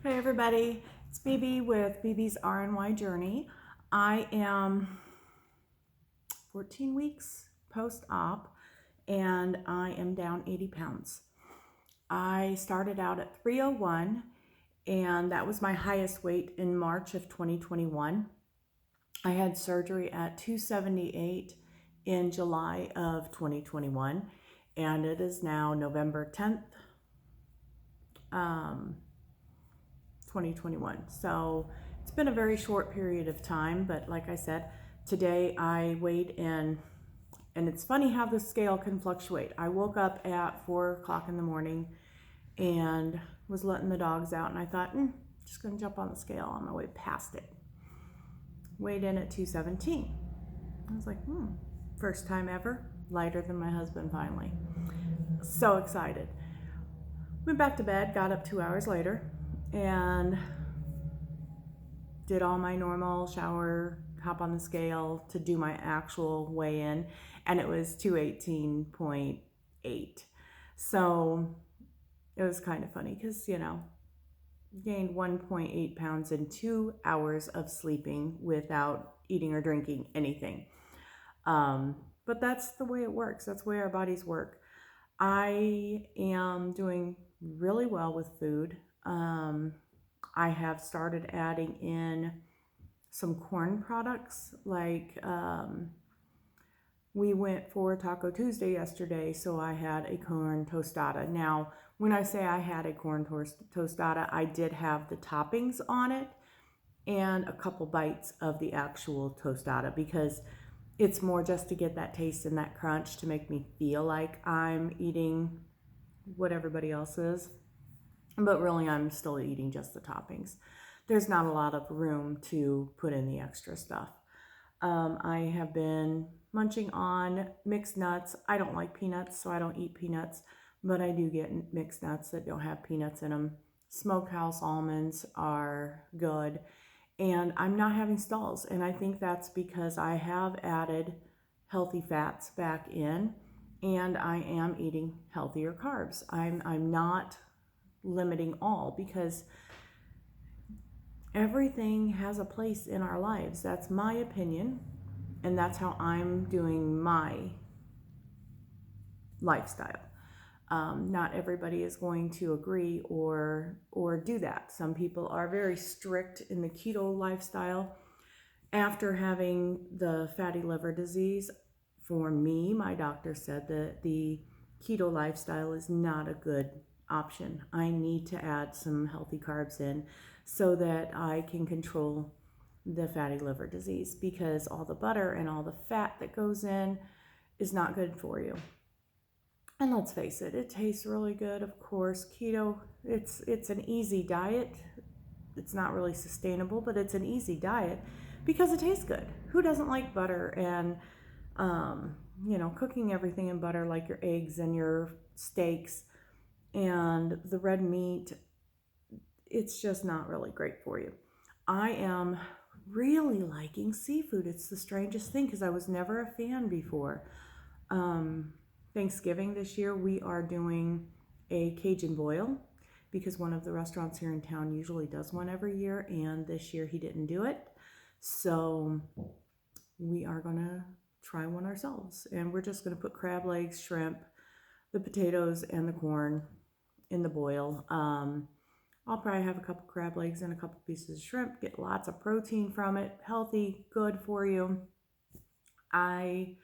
Hey everybody, it's BB with BB's RNY Journey. I am 14 weeks post-op and I am down 80 pounds. I started out at 301 and that was my highest weight in March of 2021. I had surgery at 278 in July of 2021 and it is now November 10th. 2021. So it's been a very short period of time, but like I said, today I weighed in, and it's funny how the scale can fluctuate. I woke up at 4 o'clock in the morning and was letting the dogs out, and I thought, just gonna jump on the scale on my way past it. Weighed in at 217. I was like, first time ever, lighter than my husband finally. So excited. Went back to bed, got up 2 hours later, and did all my normal shower, hop on the scale to do my actual weigh-in, and it was 218.8. So it was kind of funny because, gained 1.8 pounds in 2 hours of sleeping without eating or drinking anything. But that's the way it works. That's the way our bodies work. I am doing really well with food. I have started adding in some corn products, like we went for Taco Tuesday yesterday, so I had a corn tostada. Now, when I say I had a corn tostada, I did have the toppings on it and a couple bites of the actual tostada because it's more just to get that taste and that crunch to make me feel like I'm eating what everybody else is. But really, I'm still eating just the toppings. There's not a lot of room to put in the extra stuff. I have been munching on mixed nuts. I don't like peanuts, so I don't eat peanuts, but I do get mixed nuts that don't have peanuts in them. Smokehouse almonds are good, and I'm not having stalls, and I think that's because I have added healthy fats back in, and I am eating healthier carbs. I'm not limiting all because everything has a place in our lives. That's my opinion, and that's how I'm doing my lifestyle. Not everybody is going to agree or do that. Some people are very strict in the keto lifestyle. After having the fatty liver disease, for me, my doctor said that the keto lifestyle is not a good option. I need to add some healthy carbs in so that I can control the fatty liver disease, because all the butter and all the fat that goes in is not good for you. And let's face it, it tastes really good. Of course, keto, it's an easy diet. It's not really sustainable, but it's an easy diet because it tastes good. Who doesn't like butter and cooking everything in butter, like your eggs and your steaks and the red meat? It's just not really great for you. I am really liking seafood. It's the strangest thing because I was never a fan before. Thanksgiving this year, we are doing a Cajun boil because one of the restaurants here in town usually does one every year, and this year he didn't do it. So we are gonna try one ourselves, and we're just gonna put crab legs, shrimp, the potatoes, and the corn in the boil. I'll probably have a couple crab legs and a couple pieces of shrimp, get lots of protein from it, healthy, good for you. I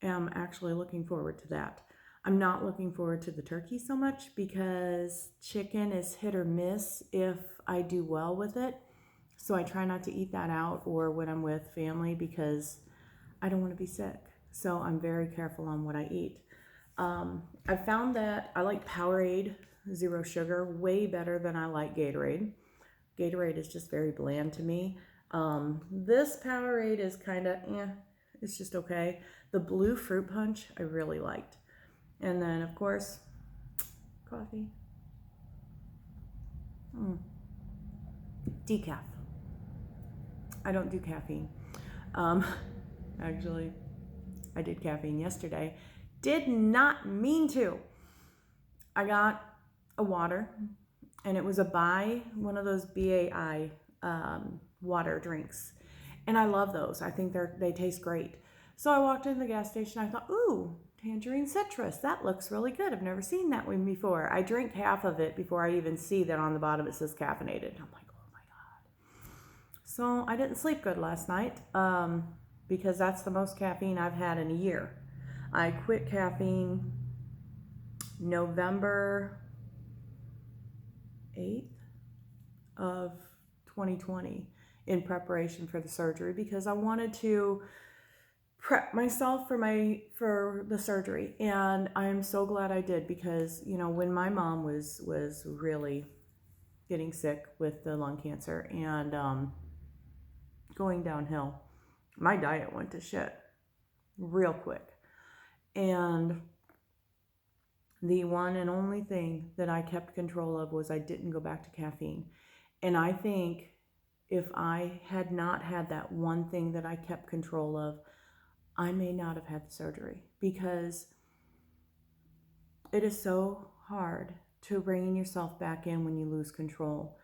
am actually looking forward to that. I'm not looking forward to the turkey so much because chicken is hit or miss if I do well with it. So I try not to eat that out or when I'm with family because I don't want to be sick. So I'm very careful on what I eat. I found that I like Powerade Zero Sugar way better than I like Gatorade. Gatorade is just very bland to me. This Powerade is kind of, it's just okay. The blue fruit punch I really liked. And then, of course, coffee. Decaf. I don't do caffeine. Actually, I did caffeine yesterday. Did not mean to. I got a water and it was one of those BAI water drinks. And I love those. I think they taste great. So I walked into the gas station. I thought, ooh, tangerine citrus. That looks really good. I've never seen that one before. I drink half of it before I even see that on the bottom it says caffeinated. I'm like, oh my God. So I didn't sleep good last night because that's the most caffeine I've had in a year. I quit caffeine November 8th of 2020 in preparation for the surgery because I wanted to prep myself for the surgery, and I'm so glad I did because when my mom was really getting sick with the lung cancer and going downhill, my diet went to shit real quick, and the one and only thing that I kept control of was I didn't go back to caffeine. And I think if I had not had that one thing that I kept control of, I may not have had the surgery, because it is so hard to rein yourself back in when you lose control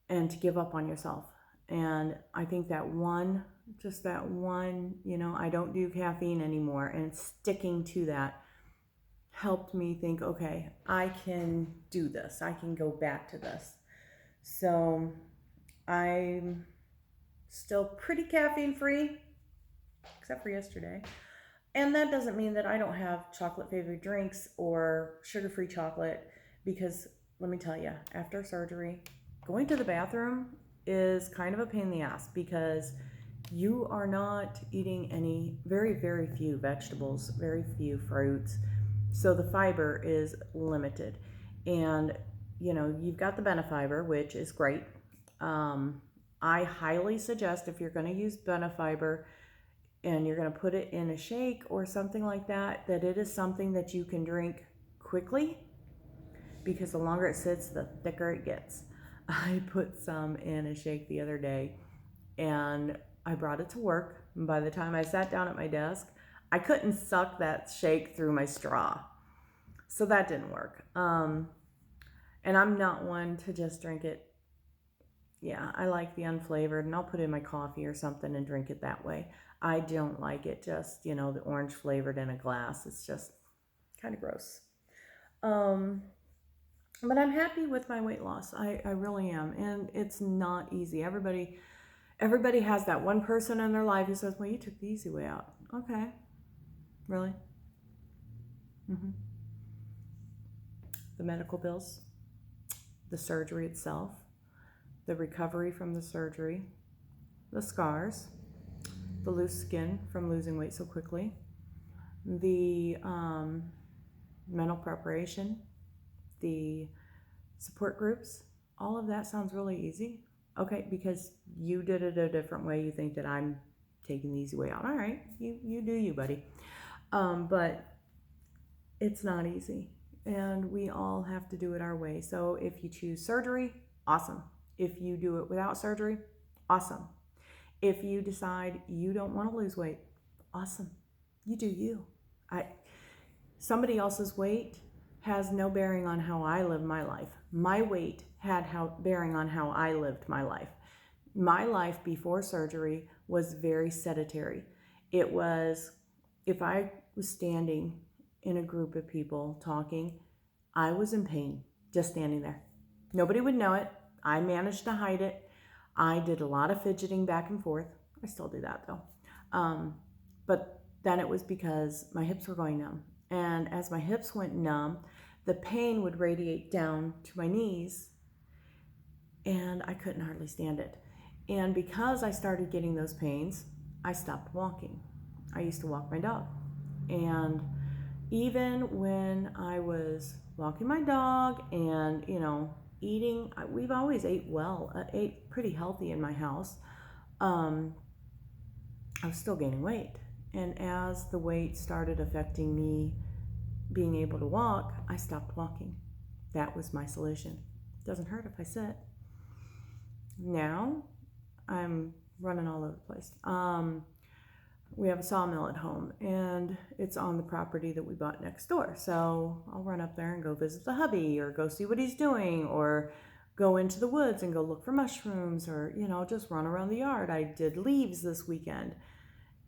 and to give up on yourself. And I think that one, I don't do caffeine anymore, and sticking to that helped me think, okay, I can do this. I can go back to this. So I'm still pretty caffeine free, except for yesterday. And that doesn't mean that I don't have chocolate flavored drinks or sugar-free chocolate, because let me tell you, after surgery, going to the bathroom is kind of a pain in the ass because you are not eating very, very few vegetables, very few fruits. So the fiber is limited. And, you've got the Benefiber, which is great. I highly suggest, if you're going to use Benefiber and you're going to put it in a shake or something like that, that it is something that you can drink quickly, because the longer it sits, the thicker it gets. I put some in a shake the other day and I brought it to work. And by the time I sat down at my desk, I couldn't suck that shake through my straw. So that didn't work. And I'm not one to just drink it. Yeah, I like the unflavored, and I'll put it in my coffee or something and drink it that way. I don't like it just, the orange flavored in a glass. It's just kind of gross. But I'm happy with my weight loss. I really am. And it's not easy. Everybody has that one person in their life who says, well, you took the easy way out. Okay. Really? Mm-hmm. The medical bills, the surgery itself, the recovery from the surgery, the scars, the loose skin from losing weight so quickly, the mental preparation, the support groups, all of that sounds really easy. Okay, because you did it a different way. You think that I'm taking the easy way out. All right, you do you, buddy. But it's not easy, and we all have to do it our way. So if you choose surgery, awesome. If you do it without surgery, awesome. If you decide you don't want to lose weight, awesome. You do you. Somebody else's weight has no bearing on how I live my life. My weight had bearing on how I lived my life. My life before surgery was very sedentary. It was, if I was standing in a group of people talking, I was in pain just standing there. Nobody would know it. I managed to hide it. I did a lot of fidgeting back and forth. I still do that though. But then it was because my hips were going numb. And as my hips went numb, the pain would radiate down to my knees, and I couldn't hardly stand it. And because I started getting those pains, I stopped walking. I used to walk my dog. And even when I was walking my dog and, eating, we've always ate well, ate pretty healthy in my house. I was still gaining weight. And as the weight started affecting me being able to walk, I stopped walking. That was my solution. It doesn't hurt if I sit. Now I'm running all over the place. we have a sawmill at home, and it's on the property that we bought next door. So I'll run up there and go visit the hubby, or go see what he's doing, or go into the woods and go look for mushrooms, or, just run around the yard. I did leaves this weekend,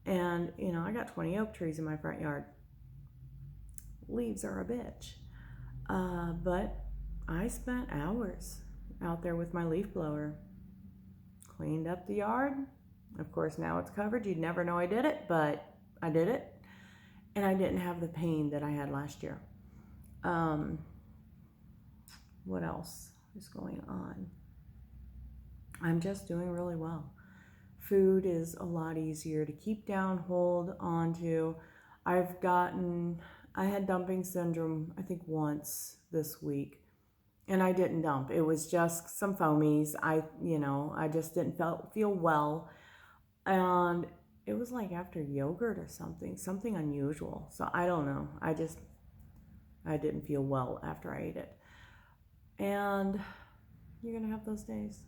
and, I got 20 oak trees in my front yard. Leaves are a bitch. But I spent hours out there with my leaf blower. Cleaned up the yard. Of course, now it's covered. You'd never know I did it, but I did it. And I didn't have the pain that I had last year. What else is going on? I'm just doing really well. Food is a lot easier to keep down, hold on to. I had dumping syndrome, I think once this week. And I didn't dump. It was just some foamies. I just didn't feel well. And it was like after yogurt or something unusual. So I don't know. I didn't feel well after I ate it. And you're going to have those days.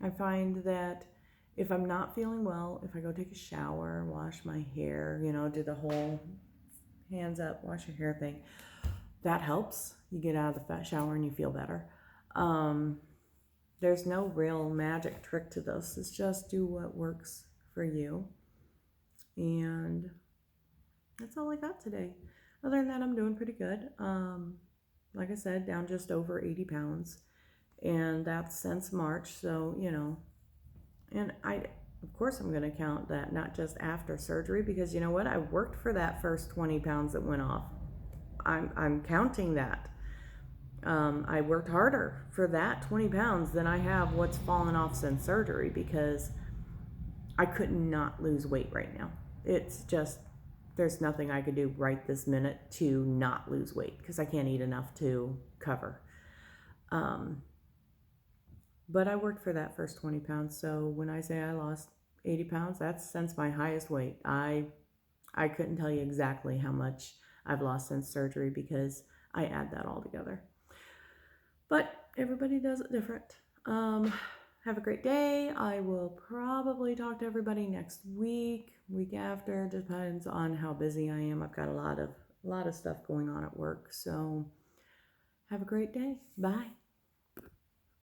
I find that if I'm not feeling well, if I go take a shower, wash my hair, do the whole hands up, wash your hair thing, that helps. You get out of the shower and you feel better. There's no real magic trick to this. It's just do what works for you. And that's all I got today. Other than that, I'm doing pretty good. Like I said, down just over 80 pounds. And that's since March. So, and of course I'm going to count that, not just after surgery, because you know what? I worked for that first 20 pounds that went off. I'm counting that. I worked harder for that 20 pounds than I have what's fallen off since surgery, because I could not lose weight right now. It's just, there's nothing I could do right this minute to not lose weight, because I can't eat enough to cover. But I worked for that first 20 pounds. So when I say I lost 80 pounds, that's since my highest weight. I couldn't tell you exactly how much I've lost since surgery, because I add that all together. But everybody does it different. Have a great day. I will probably talk to everybody next week after. Depends on how busy I am. I've got a lot of stuff going on at work. So have a great day. Bye.